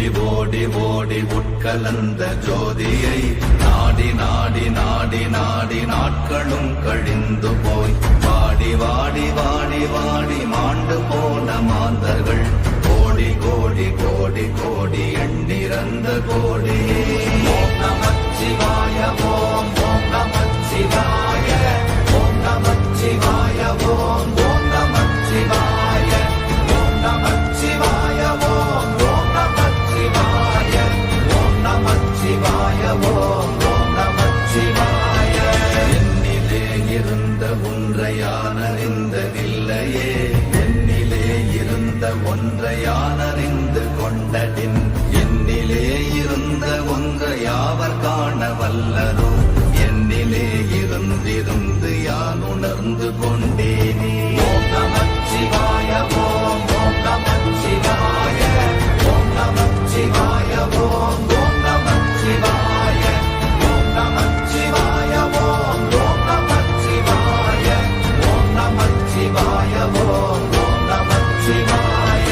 ஓடி ஓடி ஓடி உட்கலந்த ஜோதியை நாடி நாடி நாடி நாடி நாட்களும் கழிந்து போய் வாடி வாடி வாடி வாடி மாண்டு போன மாந்தர்கள் கோடி கோடி கோடி கோடி எண்ணிறந்த கோடி. ஓம் நமச்சிவாய ஓம் ஓம் நமச்சிவாய ஓம் நமச்சிவாய ஓம் ஓம் நமச்சிவாய ஓம் நமச்சிவாய ஓம் ஓம் நமச்சிவாய ஓம் நமச்சிவாய ஓம் ஓம் நமச்சிவாய. என்னிலே இருந்த ஒன்றை யான் அறிந்ததில்லையே, என்னிலே இருந்த ஒன்றை யான் அறிந்து கொண்டடின், என்னிலே இருந்த ஒன்றை யாவர் காண வல்லரோ, என்னிலே இருந்திருந்து யான் உணர்ந்து கொண்டேனே. ஓம் நமச்சிவாய ஓம் ஓம் நமச்சிவாய ஓம் நமச்சிவாய ஓம் ஓம் நமச்சிவாய ஓம் நமச்சிவாய ஓம் ஓம் நமச்சிவாய ஓம் நமச்சிவாய ஓம் ஓம் நமச்சிவாய.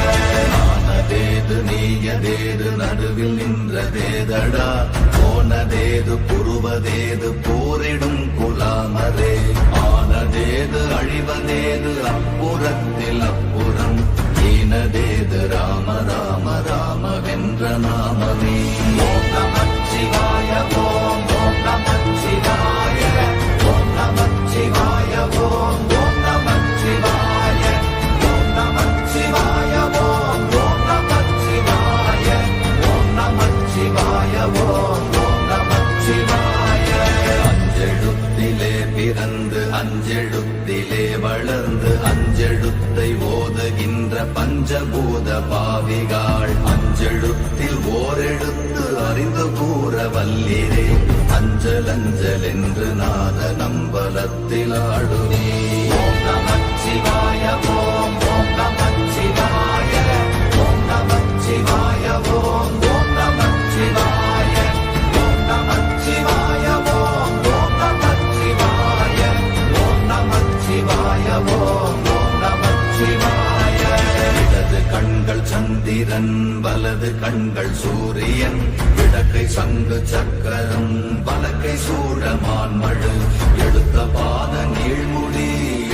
ஆனதேது நீயதேது நடுவில் நின்றதேதடா, போனதேது புருவதேது போரிடும் குலாமரே, ஆனதேது அழிவதேது அப்புறத்தில் அப்புறம், ஈனதேது ராம ராம ராம வென்ற நாமமே. ஓம் நமச்சிவாய ஓம் ஓம் நமச்சிவாய ஓம் நமச்சிவாய ஓம் ஓம் நமச்சிவாய ஓம் நமச்சிவாய ஓம் ஓம் நமச்சிவாய ஓம் நமச்சிவாய ஓம் ஓம் நமச்சிவாய. அஞ்செழுத்திலே பிறந்து அஞ்செழுத்திலே வளர்ந்து அஞ்செழுத்தை ஓதுகின்ற பஞ்சபூத பாவிகாள், அஞ்செழுத்தில் ஓரெழுத்து அறிந்து கூற வல்லிரே, அஞ்சல் அஞ்சல் என்று நாத நம்பலத்தில் ஆடுவே. ஓம் நமச்சிவாய ஓம் ஓம் நமச்சிவாய ஓம் நமச்சிவாய ஓம் ஓம் நமச்சிவாய ஓம் நமச்சிவாய ஓம் ஓம் நமச்சிவாய ஓம் நமச்சிவாய ஓம் ஓம் நமச்சிவாய. இடது கண்கள் சந்திரன் வலது கண்கள் சூரியன், இடக்கை சங்கு சக்கரம் வலக்கை சூழமான் மழு, எடுத்த பாத நீழ்முடி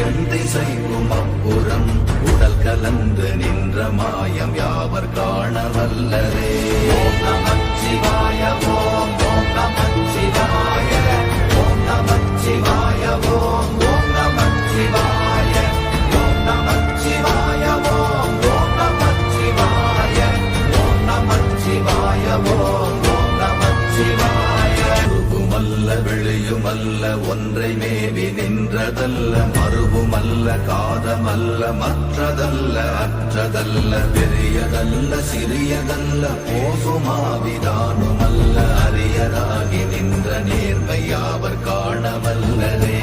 எண் திசைக்கும் அப்புறம், உடல் கலந்து நின்ற மாயம் யாவர் காண வல்லரே. ஓம் நமச்சிவாய ஓம் ஓம் நமச்சிவாய ஓம் நமச்சிவாய ஓம் ஓம் நமச்சிவாய ஓம் நமச்சிவாய ஓம் ஓம் நமச்சிவாய ஓம் நமச்சிவாய ஓம் ஓம் நமச்சிவாய. உருவுமல்ல வெளியுமல்ல ஒன்றை மேவி நின்றதல்ல, மறுவுமல்ல காதமல்ல மற்றதல்ல அற்றதல்ல, பெரியதல்ல சிறியதல்ல போகுமாவிதானுமல்ல, அரியராகி நின்ற நேர்மை யாவர் காண வல்லரே.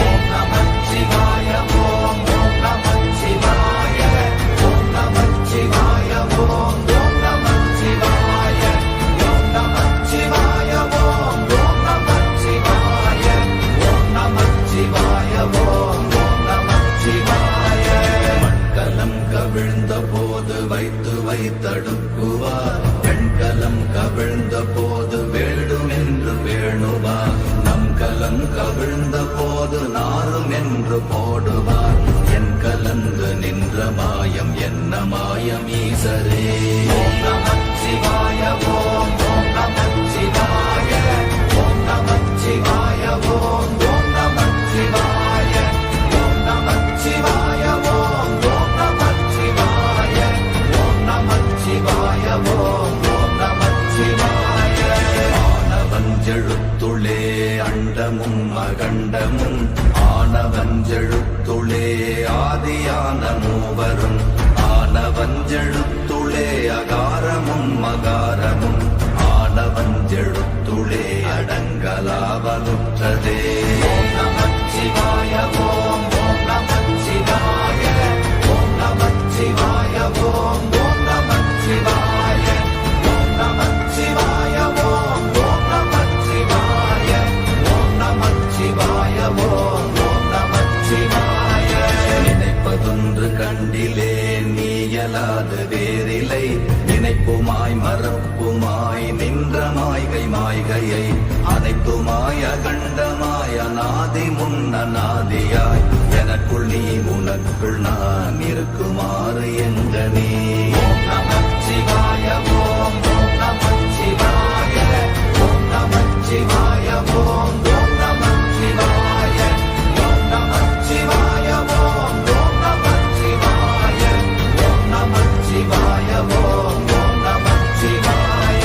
ஓம் நமச்சிவாய ஓம் ஓம் நமச்சிவாய ஓம் நமச்சிவாய ஓம் ஓம் நமச்சிவாய ஓம் நமச்சிவாய ஓம் ஓம் நமச்சிவாய ஓம் நமச்சிவாய ஓம் ஓம் நமச்சிவாய. மண்கலம் கவிழ்ந்த போது வைத்து வைத்தடுக்குவார், பெண்கலம் கவிழ்ந்த போது வேண்டும் என்று வேணுவார், நம் கலம் கவிழ்ந்த போது நாரும் என்று போடுவார், என் கலந்து நின்ற மாயம் என்ன மாயம் ஈசரே. ஓம் நமச்சிவாய ஓம் ஓம் நமச்சிவாய ஓம் நமச்சிவாய ஓம் ஓம் நமச்சிவாய ஓம் நமச்சிவாய ஓம் ஓம் நமச்சிவாய ஓம் நமச்சிவாய ஓம் ஓம் நமச்சிவாய. ஆனவஞ்செழுத்துளே அண்டமும் அகண்டமும், ஆனவஞ்செழுத்துளே ஆதியான மூவரும், ஆனவஞ்செழுத்துளே அகாரமும் அகாரமும், ஆனவஞ்செழுத்துளே அடங்கலாவலுற்றதே. ஓம் நமச்சிவாய ஓம் ஓம் நமச்சிவாய ஓம் நமச்சிவாய ஓம் ஓம் நமச்சிவாய ஓம் நமச்சிவாய ஓம் ஓம் நமச்சிவாய ஓம் நமச்சிவாய ஓம் ஓம் நமச்சிவாய. நினைப்பதொன்று கண்டிலே நீயலாது வேறில்லை, நினைப்புமா மாய் மறப்புமாய் நின்ற மாய்கை மாய்கையை அனைத்துமாய் அகண்டமாய் அநாதி முன்னநாதியாய் எனக்குள் நீ உனக்குள் நான் இருக்குமாறு எங்கனே. ஓம் நமச்சிவாய ஓம் ஓம் நமச்சிவாய ஓம் நமச்சிவாய ஓம் ஓம் நமச்சிவாய ஓம் நமச்சிவாய ஓம் ஓம் நமச்சிவாய ஓம் நமச்சிவாய ஓம் ஓம் நமச்சிவாய.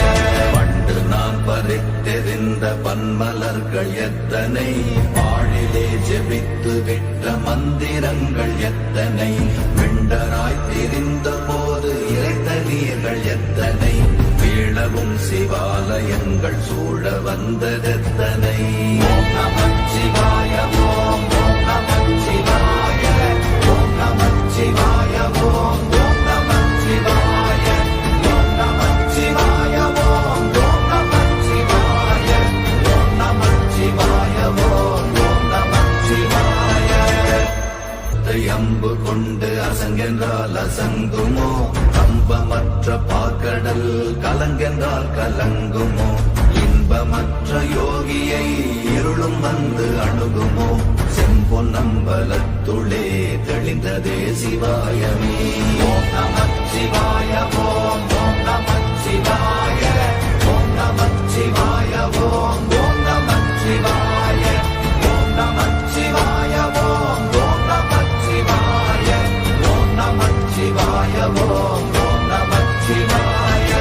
பண்டு நான் பறித்தெறிந்த பன்மலர்கள் எத்தனை, பாழிலே ஜெபித்து விட்ட மந்திரங்கள் எத்தனை, விண்டராய் திரிந்த போது இறைத்த நீர்கள் எத்தனை, வீழவும் சிவாலயங்கள் சூழ வந்ததெத்தனை. ஓம் நமச்சிவாய ஓம் ஓம் நமச்சிவாய ஓம் நமச்சிவாய ஓம் ஓம் நமச்சிவாய ஓம் நமச்சிவாய ஓம் ஓம் நமச்சிவாய ஓம் நமச்சிவாய ஓம் ஓம் நமச்சிவாய. அம்பு கொண்டு அசங்கென்றால் அசங்குமோ, கம்பமற்ற பாக்கடல் கலங்கென்றால் கலங்குமோ, இன்பமற்ற யோகியை இருளும் வந்து அணுகுமோ, செம்பொன்னம்பலத்துளே தெளிந்ததே சிவாயமே. ஓம் நமச்சிவாய ஓம் ஓம் நமச்சிவாய ஓம் நமச்சிவாய ஓம் ஓம் நமச்சிவாய ஓம் நமச்சிவாய ஓம் ஓம் நமச்சிவாய ஓம் நமச்சிவாய ஓம் ஓம் நமச்சிவாய.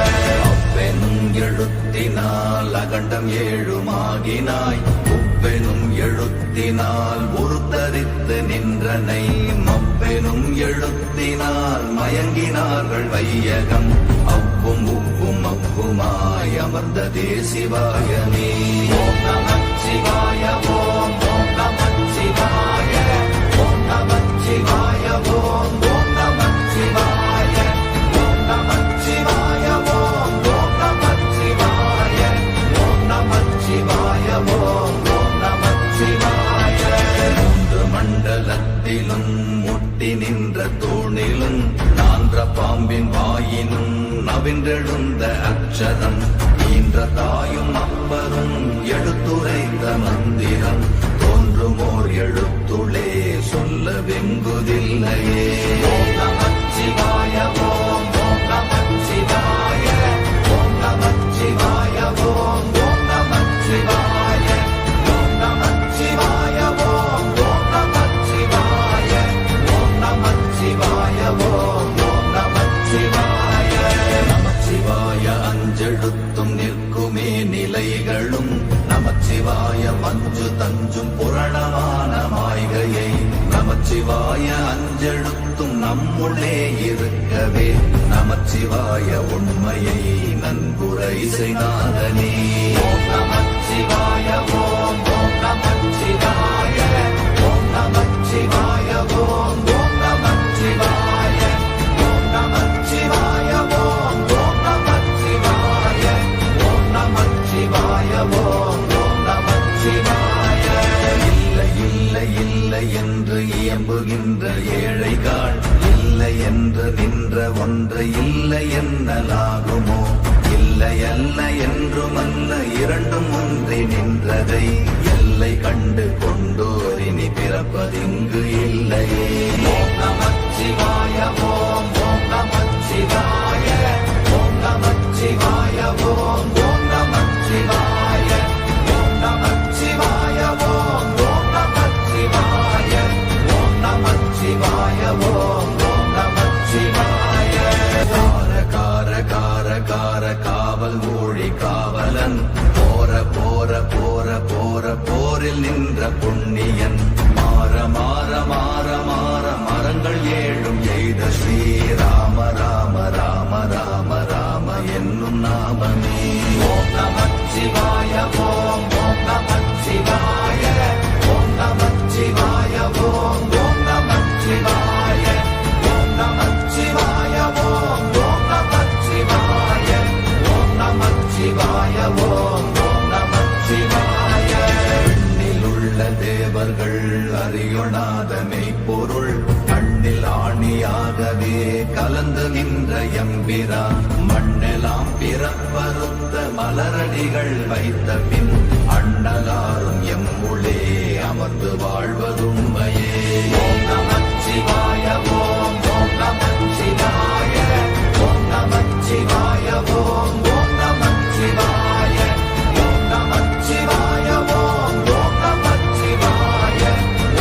அப்பெனும் எழுத்தினால் அகண்டம் ஏழுமாகினாய், உப்பெனும் எழுத்தினால் உருத்தரித்து நின்றனை, மப்பெனும் எழுத்தினால் மயங்கினார்கள் வையகம், அவ்வும் உப்பும் அப்புமாய் அமர்ந்ததே சிவாயமே. ஓம் நமச்சிவாய ஓம் ஓம் நமச்சிவாய ஓம் நமச்சிவாய ஓம் ஓம் நமச்சிவாய ஓம் நமச்சிவாய ஓம் ஓம் நமச்சிவாய ஓம் நமச்சிவாய ஓம் ஓம் நமச்சிவாய. மூன்று மண்டலத்திலும் முட்டி நின்ற தூணிலும் நான்ற பாம்பின் வாயினும் நவின்றெழுந்த அக்ஷரம், ஈன்ற தாயும் அப்பரும் எடுத்துரைத்த மந்திரம், தோன்றுமோர் எழுத்துளே சொல்ல வெங்குதில்லையே. ஓம் நமச்சிவாய ஓம் ஓம் நமச்சிவாய ஓம் நமச்சிவாய ஓம் ஓம் நமச்சிவாய ஓம் நமச்சிவாய ஓம் ஓம் நமச்சிவாய ஓம் நமச்சிவாய ஓம் ஓம் நமச்சிவாய. நமச்சிவாய அஞ்செழுத்தும் நிற்குமே நிலைகளும், நமச்சிவாய மஞ்சு தஞ்சும் புரணமான மாய்கையை, நமச்சிவாய அஞ்செழுத்தும் நம்முள்ளே இருக்கவே, நமச்சிவாய உண்மையை நன்குரை செய்நாதனே. ஓம் நமச்சிவாய ஓம் ஓம் நமச்சிவாய ஓம் நமச்சிவாய ஓம் ஓம் நமச்சிவாய ஓம் நமச்சிவாய ஓம் ஓம் நமச்சிவாய ஓம் நமச்சிவாய ஓம் ஓம் நமச்சிவாய. இல்லை இல்லை இல்லை என்று இயம்புகின்ற ஏழைகள், இல்லை என்று நின்ற ஒன்றை இல்லை என்னலாகுமோ, இல்லை அல்ல என்றுமல்ல இரண்டும் ஒன்றி நின்றதை, எல்லை கண்டு கொண்டோரினி பிறப்பதிங்கு இல்லையே. ஓம் நமச்சிவாய ஓம் ஓம் நமச்சிவாய ஓம் நமச்சிவாய ஓம் ஓம் நமச்சிவாய ஓம் நமச்சிவாய ஓம் ஓம் நமச்சிவாய ஓம் நமச்சிவாய ஓம் ஓம் நமச்சிவாய. கார கார கார கார காவல் ஊழி காவலன், போர போர போர போர போரில் நின்ற புண்ணியன், மாற மாற மாற மாற மரங்கள் ஏழும் எய்த ஸ்ரீராம ராம ராம ராம ராம என்னும் நாமமே. ஓம் நமச்சிவாய ஓம் ஓம் நமச்சிவாய ஓம் நமச்சிவாய ஓம் ஓம் நமச்சிவாய ஓம் நமச்சிவாய ஓம் ஓம் நமச்சிவாய ஓம் நமச்சிவாய ஓம் ஓம் நமச்சிவாய. விண்ணிலுள்ள தேவர்கள் அறியொணாத மெய்ப்பொருள், கண்ணி கண்ணில் ஆணியாகவே கலந்து நின்ற எம்பிரான் மண்ணெல்லாம் பிறப்பறுத்த மலரடிகள் வைத்த பின் அண்ணலாரும் எம்முளே அமர்ந்து வாழ்வதுண்மையே. ஓம் நமச்சிவாய ஓம் ஓம் நமச்சிவாய ஓம் நமச்சிவாய ஓம் ஓம் நமச்சிவாய ஓம் நமச்சிவாய ஓம் ஓம் நமச்சிவாய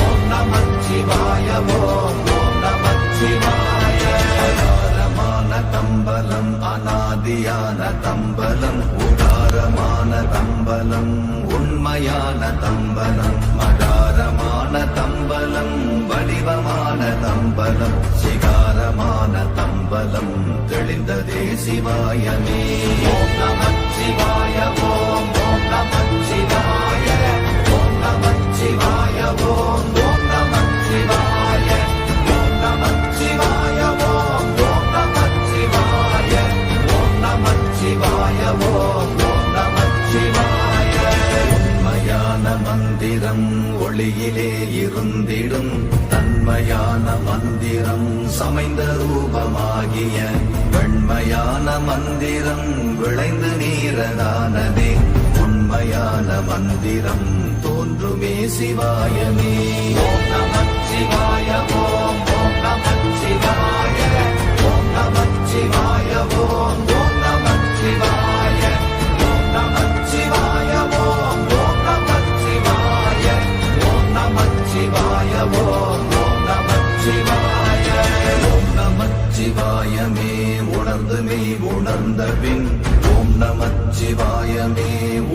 ஓம் நமச்சிவாய ஓம் ஓம் நமச்சிவாய. அகாரமான தம்பலம் அநாதியான தம்பலம் உகாரமான தம்பலம் உண்மையான தம்பலம் மகாரமான தம்பலம் வடிவமான தம்பலம் சிகாரமான தம்பலம் தெளிந்ததே சிவாயமே. ஓம் நமச்சிவாய ஓம் ஓம் நமச்சிவாய ஓம் நமச்சிவாய ஓம் ஓம் நமச்சிவாய ஓம் நமச்சிவாய ஓம் ஓம் நமச்சிவாய ஓம் நமச்சிவாய ஓம் ஓம் நமச்சிவாய. உண்மையான மந்திரம் ஒளியிலே இருந்திடும் தன்மையான மந்திரம் சமைந்த ரூபமாகிய வெண்மையான மந்திரம் விளைந்து நீரதானதே உண்மையான மந்திரம் தோன்றுமே சிவாயமே. ஓம் நமச்சிவாய ஓம் ஓம் நமச்சிவாய ஓம் நமச்சிவாய ஓம் ஓம் நமச்சிவாய ஓம் நமச்சிவாய ஓம் ஓம் நமச்சிவாய ஓம் நமச்சிவாய ஓம் ஓம் நமச்சிவாய. ஓம் நமச்சிவாயமே உணர்ந்து மெய் உணர்ந்த பின் ஓம் நமச்சிவாயமே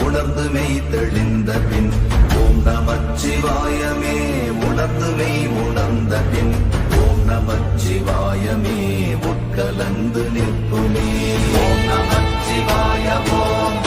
உணர்ந்து மெய் தெளிந்த பின் ஓம் நமச்சிவாயமே உணர்ந்து மெய் உணர்ந்த பின் ஓம் நமச்சிவாயமே உட்கலந்து நிற்குமே. ஓம் நமச்சிவாய ஓம்